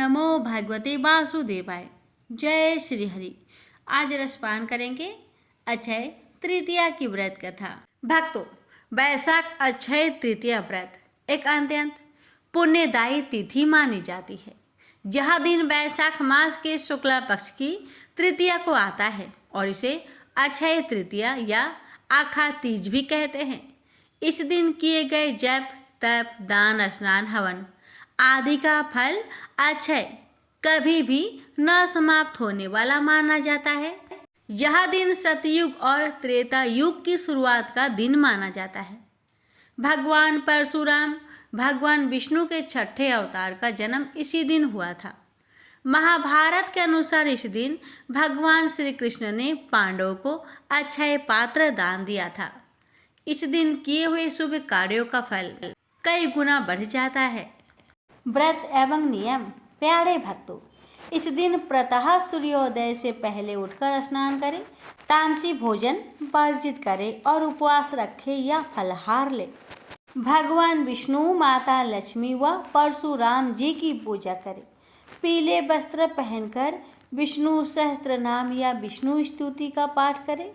नमो भगवते वासुदेवाय। जय श्री हरि। आज रसपान करेंगे अक्षय तृतीया की व्रत कथा। भक्तों, वैशाख अक्षय तृतीया व्रत एक अत्यंत पुण्यदायी तिथि मानी जाती है। यह दिन वैशाख मास के शुक्ला पक्ष की तृतीया को आता है और इसे अक्षय तृतीया या आखा तीज भी कहते हैं। इस दिन किए गए जप, तप, दान, स्नान, हवन आदि का फल अक्षय, कभी भी न समाप्त होने वाला माना जाता है। यह दिन सतयुग और त्रेता युग की शुरुआत का दिन माना जाता है। भगवान परशुराम, भगवान विष्णु के छठे अवतार का जन्म इसी दिन हुआ था। महाभारत के अनुसार इस दिन भगवान श्री कृष्ण ने पांडवों को अक्षय पात्र दान दिया था। इस दिन किए हुए शुभ कार्यों का फल कई गुना बढ़ जाता है। व्रत एवं नियम। प्यारे भक्तों, इस दिन प्रातः सूर्योदय से पहले उठकर स्नान करें, तामसी भोजन वर्जित करें और उपवास रखें या फलहार लें। भगवान विष्णु, माता लक्ष्मी व परशुराम जी की पूजा करें। पीले वस्त्र पहनकर विष्णु सहस्त्र नाम या विष्णु स्तुति का पाठ करें।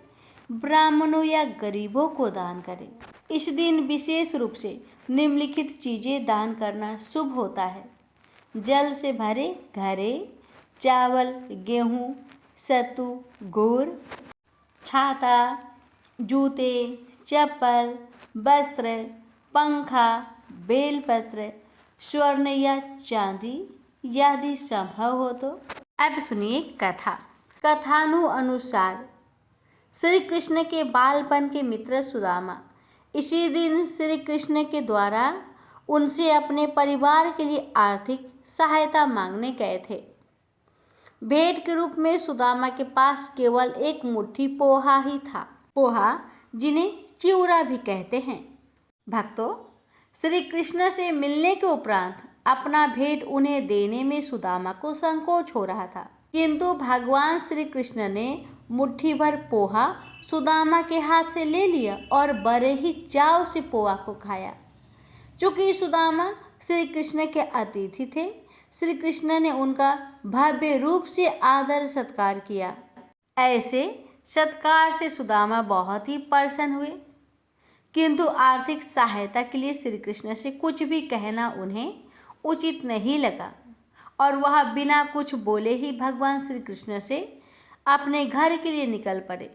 ब्राह्मणों या गरीबों को दान करें। इस दिन विशेष रूप से निम्नलिखित चीज़ें दान करना शुभ होता है: जल से भरे घड़े, चावल, गेहूँ, सत्तू, गुड़, छाता, जूते, चप्पल, वस्त्र, पंखा, बेलपत्र, स्वर्ण या चांदी यदि संभव हो तो। अब सुनिए कथा। कथानुसार श्री कृष्ण के बालपन के मित्र सुदामा इसी दिन श्री कृष्ण के द्वारा उनसे अपने परिवार के लिए आर्थिक सहायता मांगने गए थे। भेंट के रूप में सुदामा के पास केवल एक मुट्ठी पोहा ही था। पोहा, जिन्हें चिवड़ा भी कहते हैं। भक्तों, श्री कृष्ण से मिलने के उपरांत अपना भेंट उन्हें देने में सुदामा को संकोच हो रहा था, किंतु भगवान श्री कृष्ण ने मुट्ठी भर पोहा सुदामा के हाथ से ले लिया और बड़े ही चाव से पोहा को खाया। चूँकि सुदामा श्री कृष्ण के अतिथि थे, श्री कृष्ण ने उनका भव्य रूप से आदर सत्कार किया। ऐसे सत्कार से सुदामा बहुत ही प्रसन्न हुए, किंतु आर्थिक सहायता के लिए श्री कृष्ण से कुछ भी कहना उन्हें उचित नहीं लगा और वह बिना कुछ बोले ही भगवान श्री कृष्ण से अपने घर के लिए निकल पड़े।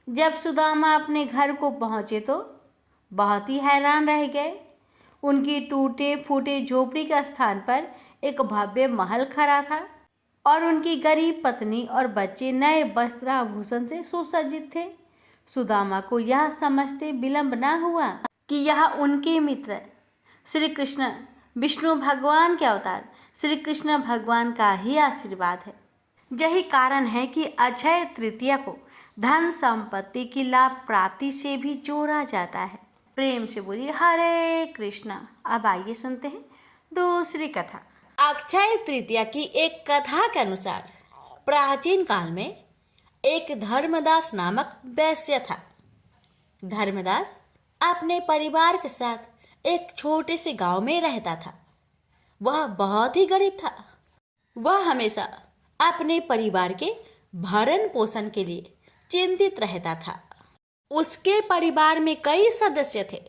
जब सुदामा अपने घर को पहुँचे तो बहुत ही हैरान रह गए। उनकी टूटे फूटे झोपड़ी के स्थान पर एक भव्य महल खड़ा था और उनकी गरीब पत्नी और बच्चे नए वस्त्र आभूषण से सुसज्जित थे। सुदामा को यह समझते विलंब न हुआ कि यह उनके मित्र श्री कृष्ण, विष्णु भगवान के अवतार श्री कृष्ण भगवान का ही आशीर्वाद है। यही कारण है कि अक्षय तृतीया को धन संपत्ति की लाभ प्राप्ति से भी जोड़ा जाता है। प्रेम से बोलिए हरे कृष्णा। अब आइए सुनते हैं दूसरी कथा। अक्षय तृतीया की एक कथा के अनुसार प्राचीन काल में एक धर्मदास नामक वैश्य था। धर्मदास अपने परिवार के साथ एक छोटे से गांव में रहता था। वह बहुत ही गरीब था। वह हमेशा अपने परिवार के भरण पोषण के लिए चिंतित रहता था। उसके परिवार में कई सदस्य थे।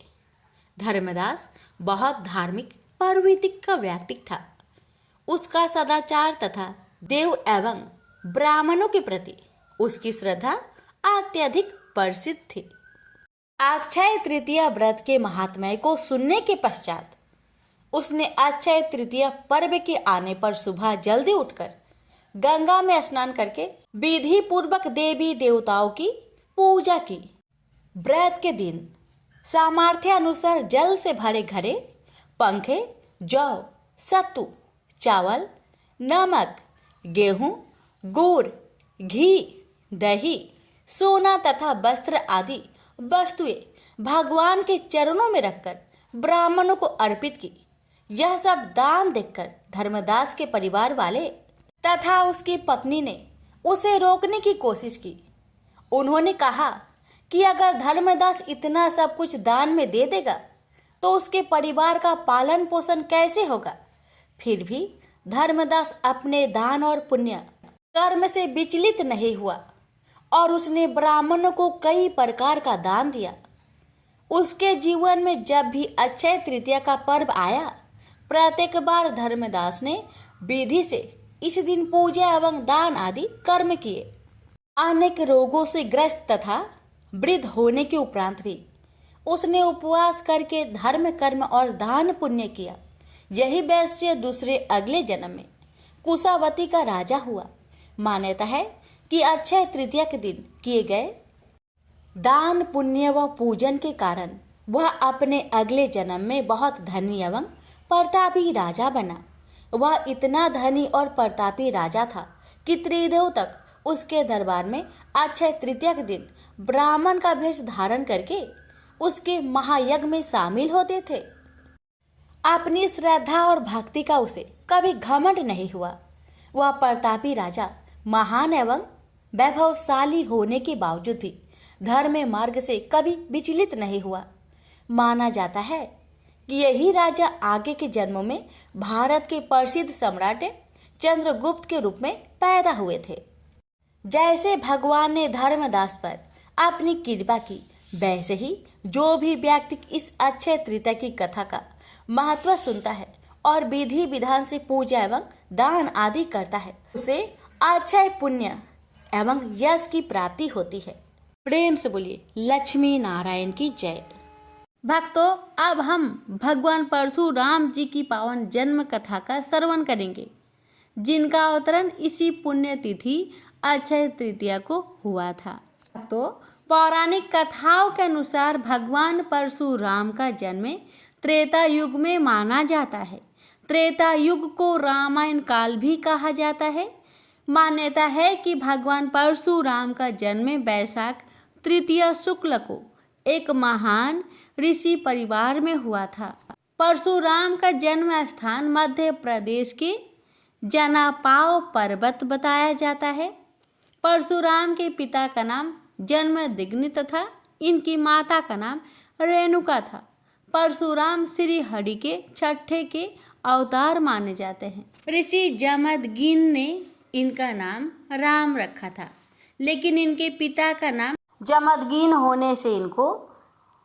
धर्मदास बहुत धार्मिक प्रवृत्ति का व्यक्ति था। उसका सदाचार तथा देव एवं ब्राह्मणों के प्रति उसकी श्रद्धा अत्यधिक प्रसिद्ध थी। अक्षय तृतीया व्रत के महात्म्य को सुनने के पश्चात उसने अक्षय तृतीया पर्व के आने पर सुबह जल्दी उठकर गंगा में स्नान करके विधि पूर्वक देवी देवताओं की पूजा की। व्रत के दिन सामर्थ्य अनुसार जल से भरे घड़े, पंखे, जौ, सत्तू, चावल, नमक, गेहूं, गुड़, घी, दही, सोना तथा वस्त्र आदि वस्तुएं भगवान के चरणों में रखकर ब्राह्मणों को अर्पित की। यह सब दान देखकर धर्मदास के परिवार वाले तथा उसकी पत्नी ने उसे रोकने की कोशिश की। उन्होंने कहा कि अगर धर्मदास इतना सब कुछ दान में दे देगा तो उसके परिवार का पालन पोषण कैसे होगा। फिर भी धर्मदास अपने दान और पुण्य कर्म से विचलित नहीं हुआ और उसने ब्राह्मणों को कई प्रकार का दान दिया। उसके जीवन में जब भी अक्षय तृतीया का पर्व आया, प्रत्येक बार धर्मदास ने विधि से इस दिन पूजा एवं दान आदि कर्म किए। अनेक रोगों से ग्रस्त तथा वृद्ध होने के उपरांत भी उसने उपवास करके धर्म कर्म और दान पुण्य किया। यही वैश्य दूसरे अगले जन्म में कुशावती का राजा हुआ। मान्यता है कि अक्षय तृतीया के दिन किए गए दान पुण्य व पूजन के कारण वह अपने अगले जन्म में बहुत धनी एवं प्रतापी राजा बना। वह इतना धनी और प्रतापी राजा था कि त्रिदेव तक उसके दरबार में अक्षय तृतीया के दिन ब्राह्मण का वेश धारण करके उसके महायज्ञ में शामिल होते थे। अपनी श्रद्धा और भक्ति का उसे कभी घमंड नहीं हुआ। वह प्रतापी राजा महान एवं वैभवशाली होने के बावजूद भी धर्म मार्ग से कभी विचलित नहीं हुआ। माना जाता है कि यही राजा आगे के जन्मों में भारत के प्रसिद्ध सम्राट चंद्रगुप्त के रूप में पैदा हुए थे। जैसे भगवान ने धर्मदास पर अपनी कृपा की, वैसे ही जो भी व्यक्ति इस अक्षय तृतीया की कथा का महत्व सुनता है और विधि विधान से पूजा एवं दान आदि करता है, उसे अक्षय पुण्य एवं यश की प्राप्ति होती है। प्रेम से बोलिए लक्ष्मी नारायण की जय। भक्तों, अब हम भगवान परशुराम जी की पावन जन्म कथा का श्रवण करेंगे, जिनका अवतरण इसी पुण्य तिथि अक्षय तृतीया को हुआ था। तो पौराणिक कथाओं के अनुसार भगवान परशुराम का जन्म त्रेता युग में माना जाता है। त्रेता युग को रामायण काल भी कहा जाता है। मान्यता है कि भगवान परशुराम का जन्म वैशाख तृतीया शुक्ल को एक महान ऋषि परिवार में हुआ था। परशुराम का जन्म स्थान मध्य प्रदेश के जनापाव पर्वत बताया जाता है। परशुराम के पिता का नाम जन्मदिग्नि तथा इनकी माता का नाम रेणुका था। परशुराम श्री हरि के छठे के अवतार माने जाते हैं। ऋषि जमदग्नि ने इनका नाम राम रखा था, लेकिन इनके पिता का नाम जमदग्नि होने से इनको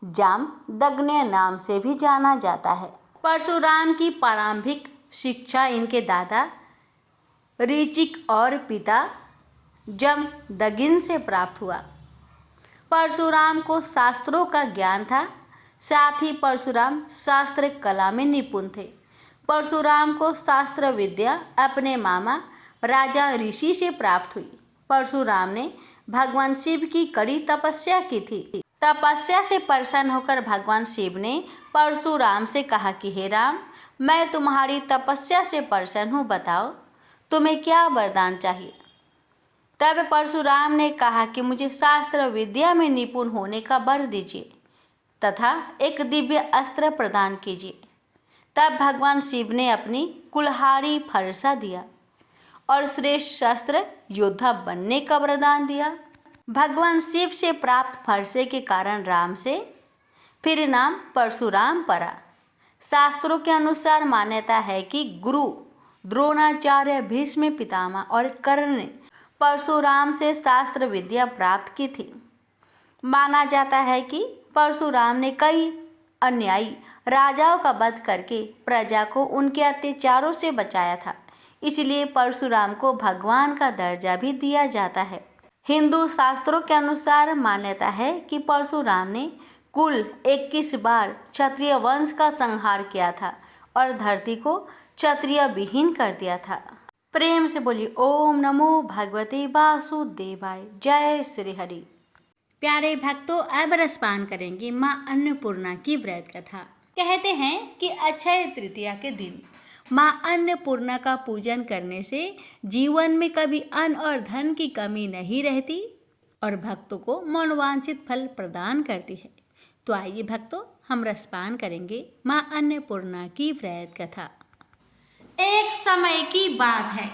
जामदग्नि नाम से भी जाना जाता है। परशुराम की प्रारंभिक शिक्षा इनके दादा ऋचिक और पिता जमदग्नि से प्राप्त हुआ। परशुराम को शास्त्रों का ज्ञान था, साथ ही परशुराम शास्त्र कला में निपुण थे। परशुराम को शास्त्र विद्या अपने मामा राजा ऋषि से प्राप्त हुई। परशुराम ने भगवान शिव की कड़ी तपस्या की थी। तपस्या से प्रसन्न होकर भगवान शिव ने परशुराम से कहा कि हे राम, मैं तुम्हारी तपस्या से प्रसन्न हूँ, बताओ तुम्हें क्या वरदान चाहिए। तब परशुराम ने कहा कि मुझे शास्त्र विद्या में निपुण होने का वर दीजिए तथा एक दिव्य अस्त्र प्रदान कीजिए। तब भगवान शिव ने अपनी कुल्हाड़ी फरसा दिया और श्रेष्ठ शस्त्र योद्धा बनने का वरदान दिया। भगवान शिव से प्राप्त फरसे के कारण राम से फिर नाम परशुराम पड़ा। शास्त्रों के अनुसार मान्यता है कि गुरु द्रोणाचार्य, भीष्म पितामह और कर्ण ने परशुराम से शास्त्र विद्या प्राप्त की थी। माना जाता है कि परशुराम ने कई अन्यायी राजाओं का वध करके प्रजा को उनके अत्याचारों से बचाया था, इसलिए परशुराम को भगवान का दर्जा भी दिया जाता है। हिंदू शास्त्रों के अनुसार मान्यता है कि परशुराम ने कुल 21 बार क्षत्रिय वंश का संहार किया था और धरती को क्षत्रिय विहीन कर दिया था। प्रेम से बोलिए ओम नमो भगवते वासुदेवाय। जय श्री हरि। प्यारे भक्तों, अब रसपान करेंगे माँ अन्नपूर्णा की व्रत कथा। कहते हैं कि अक्षय तृतीया के दिन माँ अन्नपूर्णा का पूजन करने से जीवन में कभी अन्न और धन की कमी नहीं रहती और भक्तों को मनोवांछित फल प्रदान करती है। तो आइए भक्तों, हम रसपान करेंगे माँ अन्नपूर्णा की व्रत कथा। एक समय की बात है,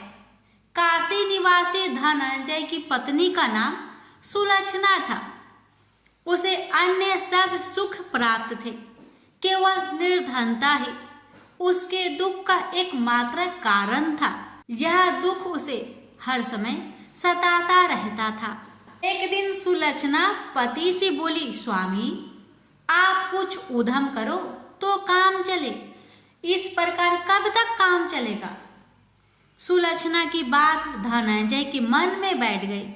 काशी निवासी धनंजय की पत्नी का नाम सुलक्षणा था। उसे अन्य सब सुख प्राप्त थे, केवल निर्धनता ही उसके दुख का एकमात्र कारण था। यह दुख उसे हर समय सताता रहता था। एक दिन सुलक्षणा पति से बोली, स्वामी आप कुछ उद्यम करो तो काम चले, इस प्रकार कब तक काम चलेगा। सुलक्षणा की बात धनंजय के मन में बैठ गई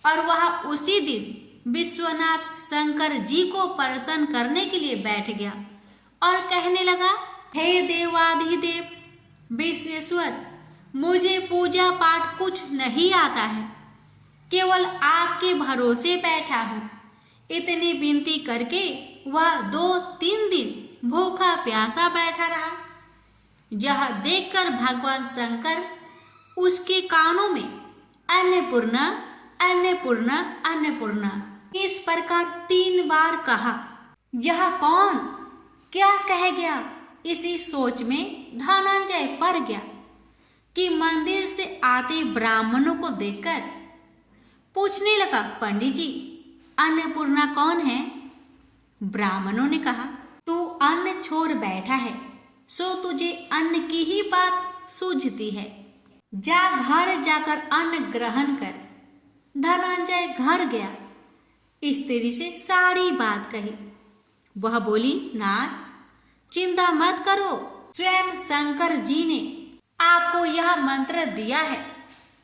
और वह उसी दिन विश्वनाथ शंकर जी को प्रसन्न करने के लिए बैठ गया और कहने लगा, हे देवाधिदेव विश्वेश्वर, मुझे पूजा पाठ कुछ नहीं आता है, केवल आपके भरोसे बैठा हूँ। इतनी विनती करके वह 2-3 दिन भूखा प्यासा बैठा रहा। यह देखकर भगवान शंकर उसके कानों में अन्नपूर्णा अन्नपूर्णा अन्नपूर्णा इस प्रकार 3 बार कहा। यह कौन क्या कह गया, इसी सोच में धनंजय पड़ गया कि मंदिर से आते ब्राह्मणों को देखकर पूछने लगा, पंडित जी अन्नपूर्णा कौन है। ब्राह्मणों ने कहा, तू अन्न छोड़ बैठा है सो तुझे अन्न की ही बात सूझती है, जा घर जाकर अन्न ग्रहण कर। धनंजय घर गया, स्त्री से सारी बात कही। वह बोली, नाथ चिंता मत करो, स्वयं शंकर जी ने आपको यह मंत्र दिया है,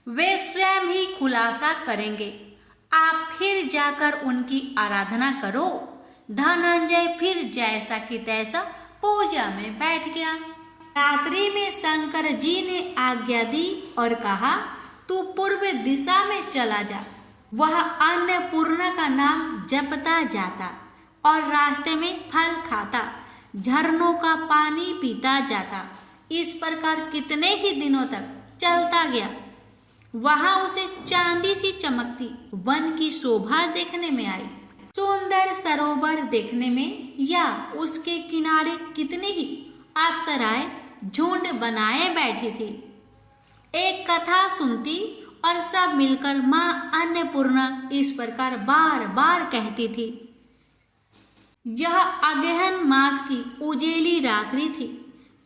वे स्वयं ही खुलासा करेंगे, आप फिर जाकर उनकी आराधना करो। धनंजय फिर जैसा कि तैसा पूजा में बैठ गया। रात्रि में शंकर जी ने आज्ञा दी और कहा, तू पूर्व दिशा में चला जा। वह अन्नपूर्णा का नाम जपता जाता और रास्ते में फल खाता, झरनों का पानी पीता जाता। इस प्रकार कितने ही दिनों तक चलता गया। वहां उसे चांदी सी चमकती वन की शोभा देखने में आई। सुंदर सरोवर देखने में या उसके किनारे कितनी ही अप्सराएं झुंड बनाए बैठी थी। एक कथा सुनती और सब मिलकर मां अन्नपूर्णा इस प्रकार बार बार कहती थी। यह अगहन मास की उजेली रात्रि थी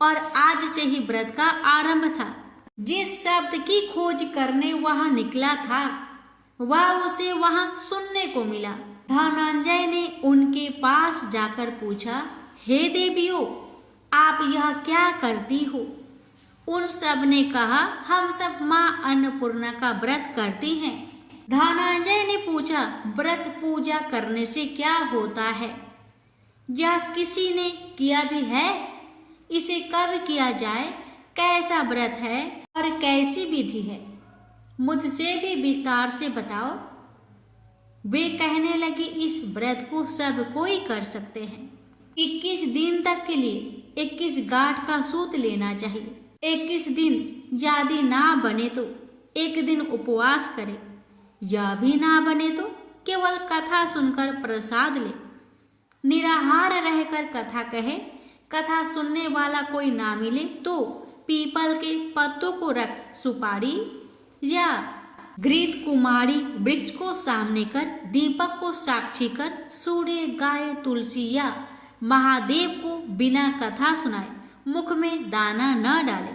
और आज से ही व्रत का आरंभ था। जिस शब्द की खोज करने वहां निकला था वह उसे वहां सुनने को मिला। धनंजय ने उनके पास जाकर पूछा, हे देवियों, आप यह क्या करती हो। उन सब ने कहा, हम सब मां अन्नपूर्णा का व्रत करती हैं। धनंजय ने पूछा, व्रत पूजा करने से क्या होता है, यह किसी ने किया भी है, इसे कब किया जाए, कैसा व्रत है और कैसी विधि है, मुझसे भी विस्तार से बताओ। वे कहने लगी, इस व्रत को सब कोई कर सकते हैं। 21 दिन तक के लिए 21 गांठ का सूत लेना चाहिए। 21 दिन यदि ना बने तो एक दिन उपवास करे, या भी ना बने तो केवल कथा सुनकर प्रसाद ले। निराहार रहकर कथा कहे, कथा सुनने वाला कोई ना मिले तो पीपल के पत्तों को रख सुपारी या घृत कुमारी वृक्ष को सामने कर, दीपक को साक्षी कर, सूर्य गाय तुलसी या महादेव को बिना कथा सुनाए मुख में दाना न डाले।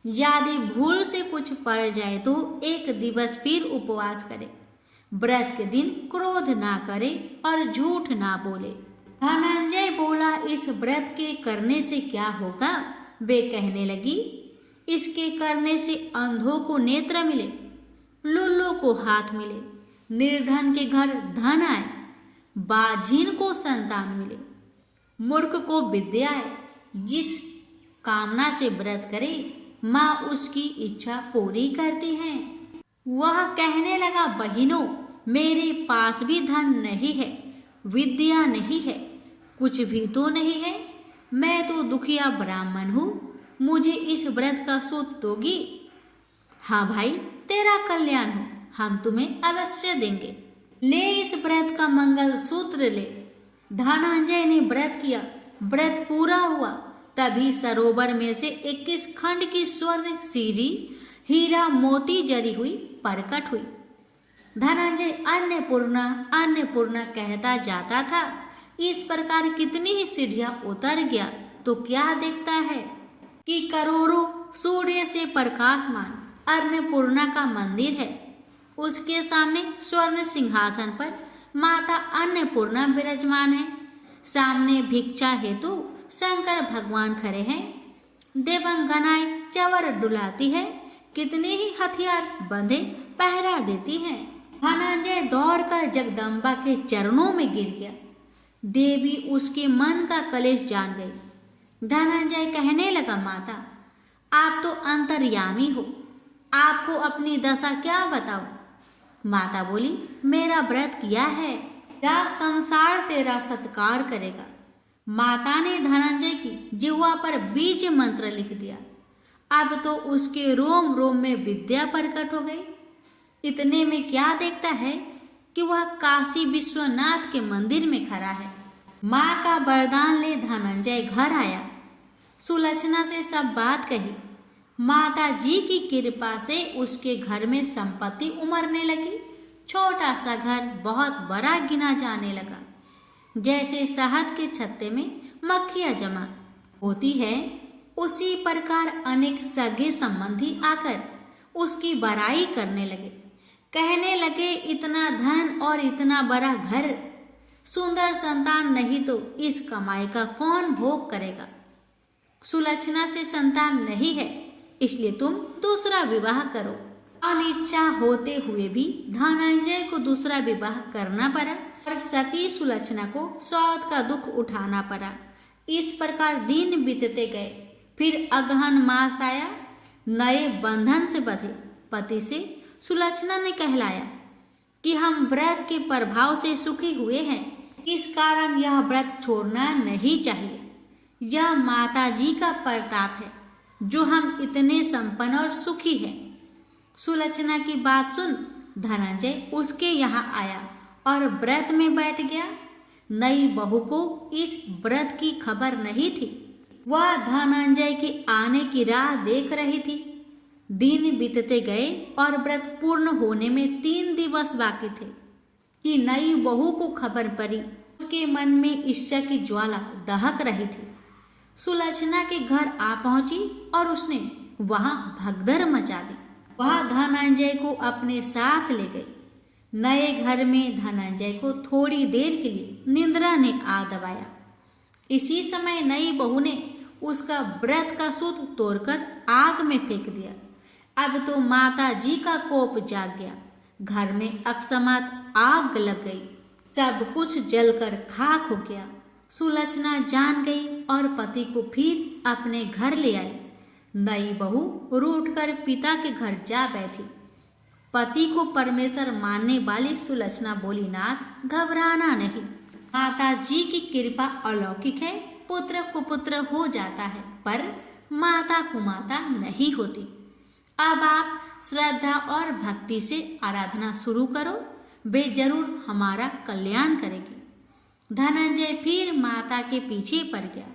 यदि भूल से कुछ पड़ जाए तो एक दिवस फिर उपवास करे। व्रत के दिन क्रोध ना करे और झूठ ना बोले। धनंजय बोला, इस व्रत के करने से क्या होगा। वे कहने लगी, इसके करने से अंधों को नेत्र मिले, लुल्लू को हाथ मिले, निर्धन के घर धन आए, बाझीन को संतान मिले, मूर्ख को विद्या आए। जिस कामना से व्रत करे माँ उसकी इच्छा पूरी करती है। वह कहने लगा, बहिनों, मेरे पास भी धन नहीं है, विद्या नहीं है, कुछ भी तो नहीं है। मैं तो दुखिया ब्राह्मण हूँ, मुझे इस व्रत का सूत दोगी। हाँ भाई, तेरा कल्याण हो, हम तुम्हें अवश्य देंगे। ले इस व्रत का मंगल सूत्र ले। धनंजय ने व्रत किया, व्रत पूरा हुआ। तभी सरोवर में से 21 खंड की स्वर्ण सीरी हीरा मोती जरी हुई प्रकट हुई। धनंजय अन्नपूर्णा अन्नपूर्णा कहता जाता था। इस प्रकार कितनी ही सीढ़ियां उतर गया तो क्या देखता है कि करोड़ों सूर्य से प्रकाशमान अन्नपूर्णा का मंदिर है। उसके सामने स्वर्ण सिंहासन पर माता अन्नपूर्णा विराजमान है। सामने भिक्षा हेतु शंकर भगवान खड़े हैं। देवंगनाएं चवर डुलाती है, कितने ही हथियार बंधे पहरा देती हैं। धनंजय दौड़कर जगदम्बा के चरणों में गिर गया। देवी उसके मन का कलेश जान गई। धनंजय कहने लगा, माता आप तो अंतर्यामी हो, आपको अपनी दशा क्या बताओ। माता बोली, मेरा व्रत किया है, क्या संसार तेरा सत्कार करेगा। माता ने धनंजय की जिह्वा पर बीज मंत्र लिख दिया। अब तो उसके रोम रोम में विद्या प्रकट हो गई। इतने में क्या देखता है कि वह काशी विश्वनाथ के मंदिर में खड़ा है। माँ का वरदान ले धनंजय घर आया। सुलक्षणा से सब बात कही। माता जी की कृपा से उसके घर में संपत्ति उमड़ने लगी। छोटा सा घर बहुत बड़ा गिना जाने लगा। जैसे शहद के छत्ते में मक्खियाँ जमा होती है, उसी प्रकार अनेक सगे संबंधी आकर उसकी बड़ाई करने लगे। कहने लगे, इतना धन और इतना बड़ा घर, सुंदर संतान नहीं तो इस कमाई का कौन भोग करेगा। सुलक्षणा से संतान नहीं है, इसलिए तुम दूसरा विवाह करो। अनिच्छा होते हुए भी धनंजय को दूसरा विवाह करना पड़ा और सती सुलक्षणा को सौत का दुख उठाना पड़ा। इस प्रकार दिन बीतते गए। फिर अगहन मास आया। नए बंधन से बंधे पति से सुलक्षणा ने कहलाया कि हम व्रत के प्रभाव से सुखी हुए हैं, इस कारण यह व्रत छोड़ना नहीं चाहिए। यह माता जी का प्रताप है जो हम इतने संपन्न और सुखी हैं। सुलक्षणा की बात सुन धनंजय उसके यहाँ आया और व्रत में बैठ गया। नई बहू को इस व्रत की खबर नहीं थी। वह धनंजय के आने की राह देख रही थी। दिन बीतते गए और व्रत पूर्ण होने में 3 दिवस बाकी थे कि नई बहू को खबर पड़ी। उसके मन में ईर्ष्या की ज्वाला दहक रही थी। सुलक्षणा के घर आ पहुंची और उसने वहां भगदड़ मचा दी। वह धनंजय को अपने साथ ले गई। नए घर में धनंजय को थोड़ी देर के लिए निंद्रा ने आ दबाया। इसी समय नई बहू ने उसका व्रत का सूत तोड़कर आग में फेंक दिया। अब तो माता जी का कोप जाग गया। घर में अकस्मात आग लग गई। सब कुछ जलकर खाक हो गया। सुलक्षणा जान गई और पति को फिर अपने घर ले आई। नई बहू रूठकर पिता के घर जा बैठी। पति को परमेश्वर मानने वाली सुलक्षणा बोली, नाथ घबराना नहीं, माता जी की कृपा अलौकिक है। पुत्र कुपुत्र हो जाता है पर माता कुमाता नहीं होती। अब आप श्रद्धा और भक्ति से आराधना शुरू करो, वे जरूर हमारा कल्याण करेगी। धनंजय फिर माता के पीछे पड़ गया।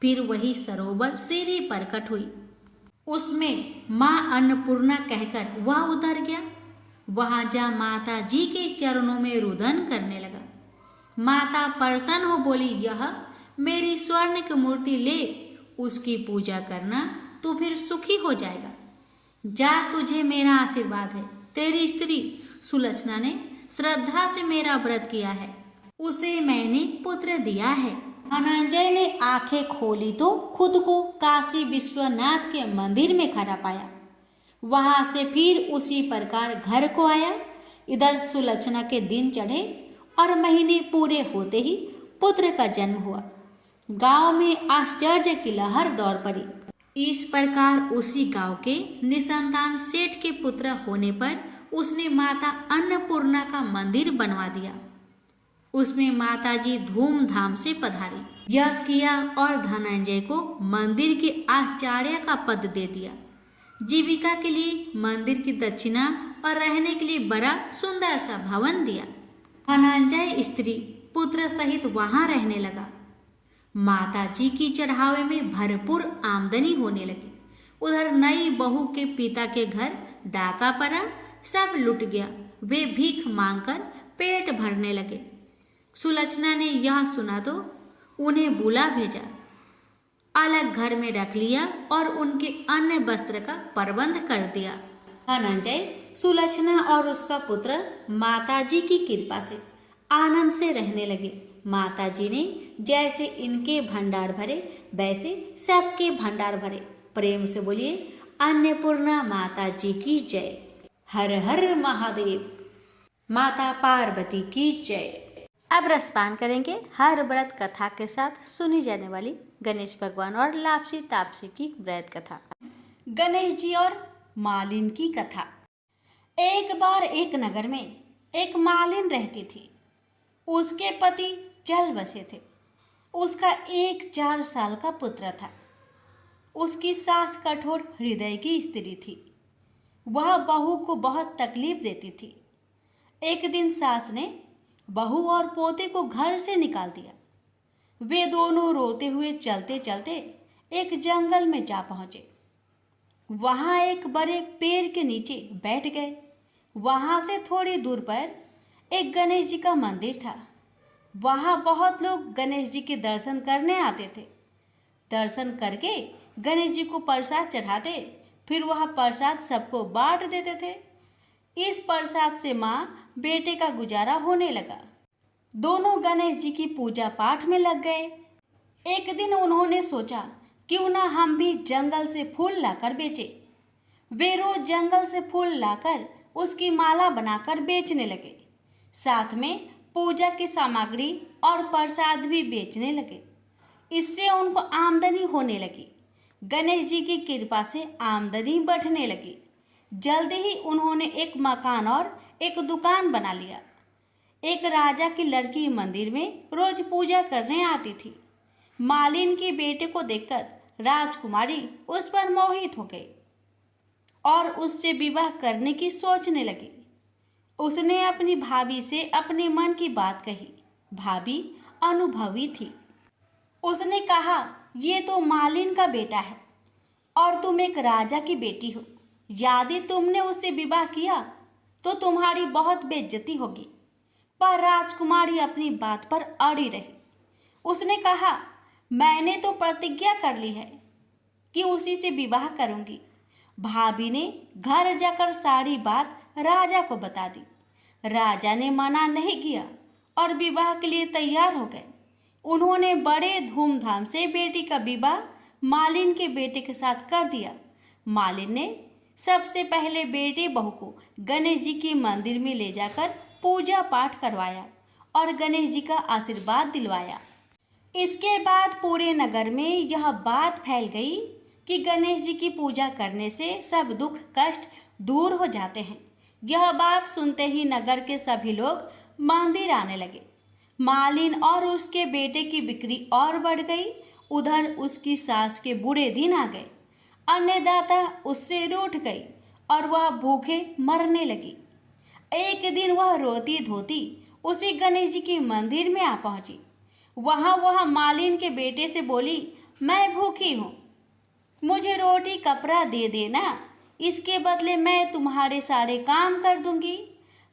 फिर वही सरोवर सीढ़ी प्रकट हुई। उसमें माँ अन्नपूर्णा कहकर वह उतर गया। वहां जा माता जी के चरणों में रुदन करने लगा। माता प्रसन्न हो बोली, यह मेरी स्वर्ण की मूर्ति ले, उसकी पूजा करना, तू फिर सुखी हो जाएगा। जा, तुझे मेरा आशीर्वाद है। तेरी स्त्री सुलक्षणा ने श्रद्धा से मेरा व्रत किया है, उसे मैंने पुत्र दिया है। धनंजय ने आंखें खोली तो खुद को काशी विश्वनाथ के मंदिर में खड़ा पाया। वहां से फिर उसी प्रकार घर को आया। इधर सुलक्षणा के दिन चढ़े और महीने पूरे होते ही पुत्र का जन्म हुआ। गांव में आश्चर्य की लहर दौड़ पड़ी। इस प्रकार उसी गांव के निसंतान सेठ के पुत्र होने पर उसने माता अन्नपूर्णा का मंदिर बनवा दिया। उसमें माता जी धूमधाम से पधारी। यज्ञ किया और धनंजय को मंदिर के आचार्य का पद दे दिया। जीविका के लिए मंदिर की दक्षिणा और रहने के लिए बड़ा सुंदर सा भवन दिया। धनंजय स्त्री पुत्र सहित वहां रहने लगा। माता जी की चढ़ावे में भरपूर आमदनी होने लगी। उधर नई बहू के पिता के घर डाका पड़ा, सब लुट गया। वे भीख मांगकर पेट भरने लगे। सुलक्षणा ने यह सुना तो उन्हें बुला भेजा। अलग घर में रख लिया और उनके अन्य वस्त्र का प्रबंध कर दिया। धनंजय, सुलक्षणा और उसका पुत्र माताजी की कृपा से आनंद से रहने लगे। माताजी ने जैसे इनके भंडार भरे वैसे सबके भंडार भरे। प्रेम से बोलिए अन्नपूर्णा माताजी की जय। हर हर महादेव। माता पार्वती की जय। अब रसपान करेंगे हर व्रत कथा के साथ सुनी जाने वाली गणेश भगवान और लापसी तापसी की व्रत कथा। गणेश जी और मालिन की कथा। एक बार एक नगर में एक मालिन रहती थी। उसके पति चल बसे थे। उसका एक 4 साल का पुत्र था। उसकी सास कठोर हृदय की स्त्री थी। वह बहू को बहुत तकलीफ देती थी। एक दिन सास ने बहू और पोते को घर से निकाल दिया। वे दोनों रोते हुए चलते चलते एक जंगल में जा पहुंचे। वहां एक बड़े पेड़ के नीचे बैठ गए। वहां से थोड़ी दूर पर एक गणेश जी का मंदिर था। वहां बहुत लोग गणेश जी के दर्शन करने आते थे। दर्शन करके गणेश जी को प्रसाद चढ़ाते, फिर वह प्रसाद सबको बांट देते थे। इस प्रसाद से माँ बेटे का गुजारा होने लगा। दोनों गणेश जी की पूजा पाठ में लग गए। एक दिन उन्होंने सोचा क्यों ना हम भी जंगल से फूल लाकर बेचें। वे रोज जंगल से फूल लाकर उसकी माला बनाकर बेचने लगे। साथ में पूजा की सामग्री और प्रसाद भी बेचने लगे। इससे उनको आमदनी होने लगी। गणेश जी की कृपा से आमदनी बढ़ने लगी। जल्द ही उन्होंने एक मकान और एक दुकान बना लिया। एक राजा की लड़की मंदिर में रोज पूजा करने आती थी। मालिन के बेटे को देखकर राजकुमारी उस पर मोहित हो गई और उससे विवाह करने की सोचने लगी। उसने अपनी भाभी से अपने मन की बात कही। भाभी अनुभवी थी। उसने कहा, ये तो मालिन का बेटा है और तुम एक राजा की बेटी हो। यदि तुमने उससे विवाह किया तो तुम्हारी बहुत बेइज्जती होगी। पर राजकुमारी अपनी बात पर अड़ी रही। उसने कहा, मैंने तो प्रतिज्ञा कर ली है कि उसी से विवाह करूंगी। भाभी ने घर जाकर सारी बात राजा को बता दी। राजा ने मना नहीं किया और विवाह के लिए तैयार हो गए। उन्होंने बड़े धूमधाम से बेटी का विवाह मालिन के बेटे के साथ कर दिया। मालिन ने सबसे पहले बेटे बहू को गणेश जी के मंदिर में ले जाकर पूजा पाठ करवाया और गणेश जी का आशीर्वाद दिलवाया। इसके बाद पूरे नगर में यह बात फैल गई कि गणेश जी की पूजा करने से सब दुख कष्ट दूर हो जाते हैं। यह बात सुनते ही नगर के सभी लोग मंदिर आने लगे। मालिन और उसके बेटे की बिक्री और बढ़ गई। उधर उसकी सास के बुरे दिन आ गए। अन्नदाता उससे रूठ गई और वह भूखे मरने लगी। एक दिन वह रोती धोती उसी गणेश जी के मंदिर में आ पहुंची। वह मालिन के बेटे से बोली, मैं भूखी हूँ, मुझे रोटी कपड़ा दे देना, इसके बदले मैं तुम्हारे सारे काम कर दूंगी।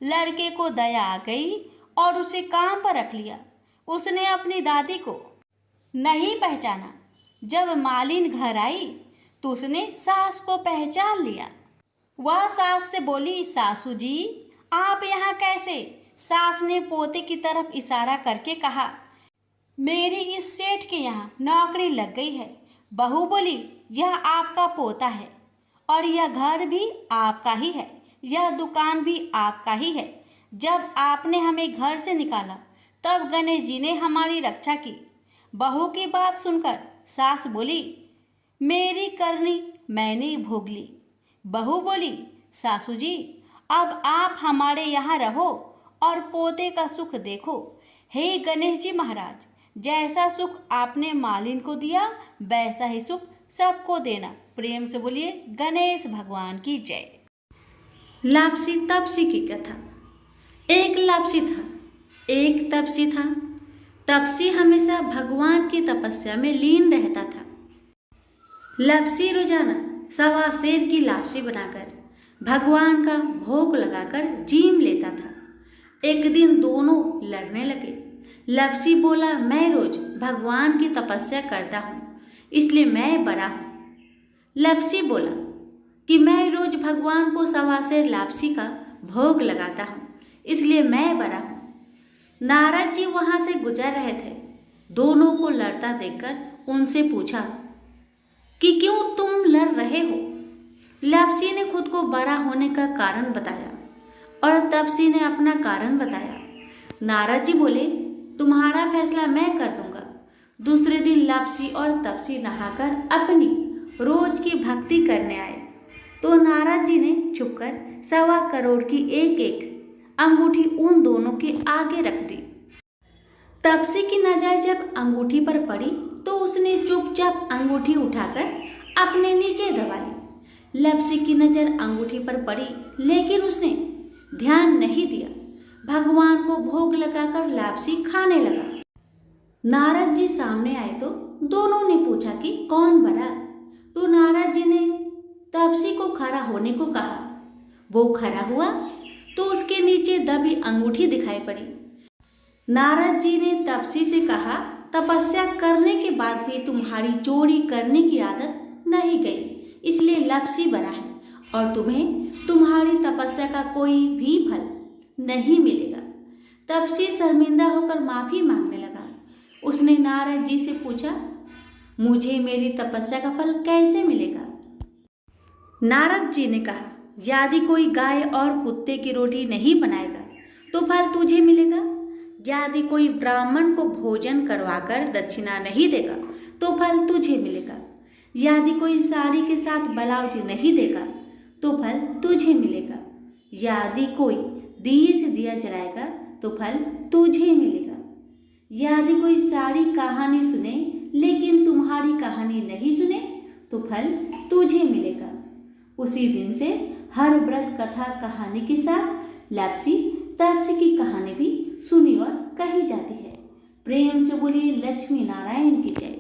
लड़के को दया आ गई और उसे काम पर रख लिया। उसने अपनी दादी को नहीं पहचाना। जब मालिन घर आई तो उसने सास को पहचान लिया। वह सास से बोली, सासू जी आप यहाँ कैसे? सास ने पोते की तरफ इशारा करके कहा, मेरी इस सेठ के यहाँ नौकरी लग गई है। बहू बोली, यह आपका पोता है और यह घर भी आपका ही है, यह दुकान भी आपका ही है। जब आपने हमें घर से निकाला तब गणेश जी ने हमारी रक्षा की। बहू की बात सुनकर सास बोली, मेरी करनी मैंने भोग ली। बहू बोली, सासू जी अब आप हमारे यहाँ रहो और पोते का सुख देखो। हे गणेश जी महाराज, जैसा सुख आपने मालिन को दिया वैसा ही सुख सबको देना। प्रेम से बोलिए गणेश भगवान की जय। लापसी तापसी की कथा। एक लापसी था, एक तपसी था। तपसी हमेशा भगवान की तपस्या में लीन रहता था। लापसी रोजाना सवा सेर की लापसी बनाकर भगवान का भोग लगाकर जीम लेता था। एक दिन दोनों लड़ने लगे। लापसी बोला, मैं रोज भगवान की तपस्या करता हूँ, इसलिए मैं बड़ा हूँ। लापसी बोला कि मैं रोज भगवान को 1.25 सेर लापसी का भोग लगाता हूँ, इसलिए मैं बड़ा हूँ। नारद जी वहां से गुजर रहे थे। दोनों को लड़ता देखकर उनसे पूछा कि क्यों तुम लड़ रहे हो। लापसी ने खुद को बड़ा होने का कारण बताया और तपसी ने अपना कारण बताया। नारद जी बोले, तुम्हारा फैसला मैं कर दूंगा। दूसरे दिन लापसी और तपसी नहाकर अपनी रोज की भक्ति करने आए तो नारद जी ने छुपकर 1.25 करोड़ की एक एक अंगूठी उन दोनों के आगे रख दी। तपसी की नजर जब अंगूठी पर पड़ी तो उसने चुपचाप अंगूठी उठाकर अपने नीचे दबा ली। लापसी की नजर अंगूठी पर पड़ी लेकिन उसने ध्यान नहीं दिया। भगवान को भोग लगाकर लापसी खाने लगा। नारद जी सामने आए तो दोनों ने पूछा कि कौन बड़ा। तो नारद जी ने तपसी को खड़ा होने को कहा। वो खड़ा हुआ तो उसके नीचे दबी अंगूठी दिखाई पड़ी। नारद जी ने तपसी से कहा, तपस्या करने के बाद भी तुम्हारी चोरी करने की आदत नहीं गई, इसलिए लापसी बड़ा है और तुम्हें तुम्हारी तपस्या का कोई भी फल नहीं मिलेगा। तपसी शर्मिंदा होकर माफी मांगने लगा। उसने नारद जी से पूछा, मुझे मेरी तपस्या का फल कैसे मिलेगा। नारद जी ने कहा, यदि कोई गाय और कुत्ते की रोटी नहीं बनाएगा तो फल तुझे मिलेगा। यदि कोई ब्राह्मण को भोजन करवाकर दक्षिणा नहीं देगा तो फल तुझे मिलेगा। यदि कोई साड़ी के साथ ब्लाउज नहीं देगा तो फल तुझे मिलेगा। यदि कोई दिए से दिया जलाएगा तो फल तुझे मिलेगा। यदि कोई सारी कहानी सुने लेकिन तुम्हारी कहानी नहीं सुने तो फल तुझे मिलेगा। उसी दिन से हर व्रत कथा कहानी के साथ लापसी तपसी की कहानी भी सुनी और कही जाती है। प्रेम से बोलिए लक्ष्मी नारायण की जय।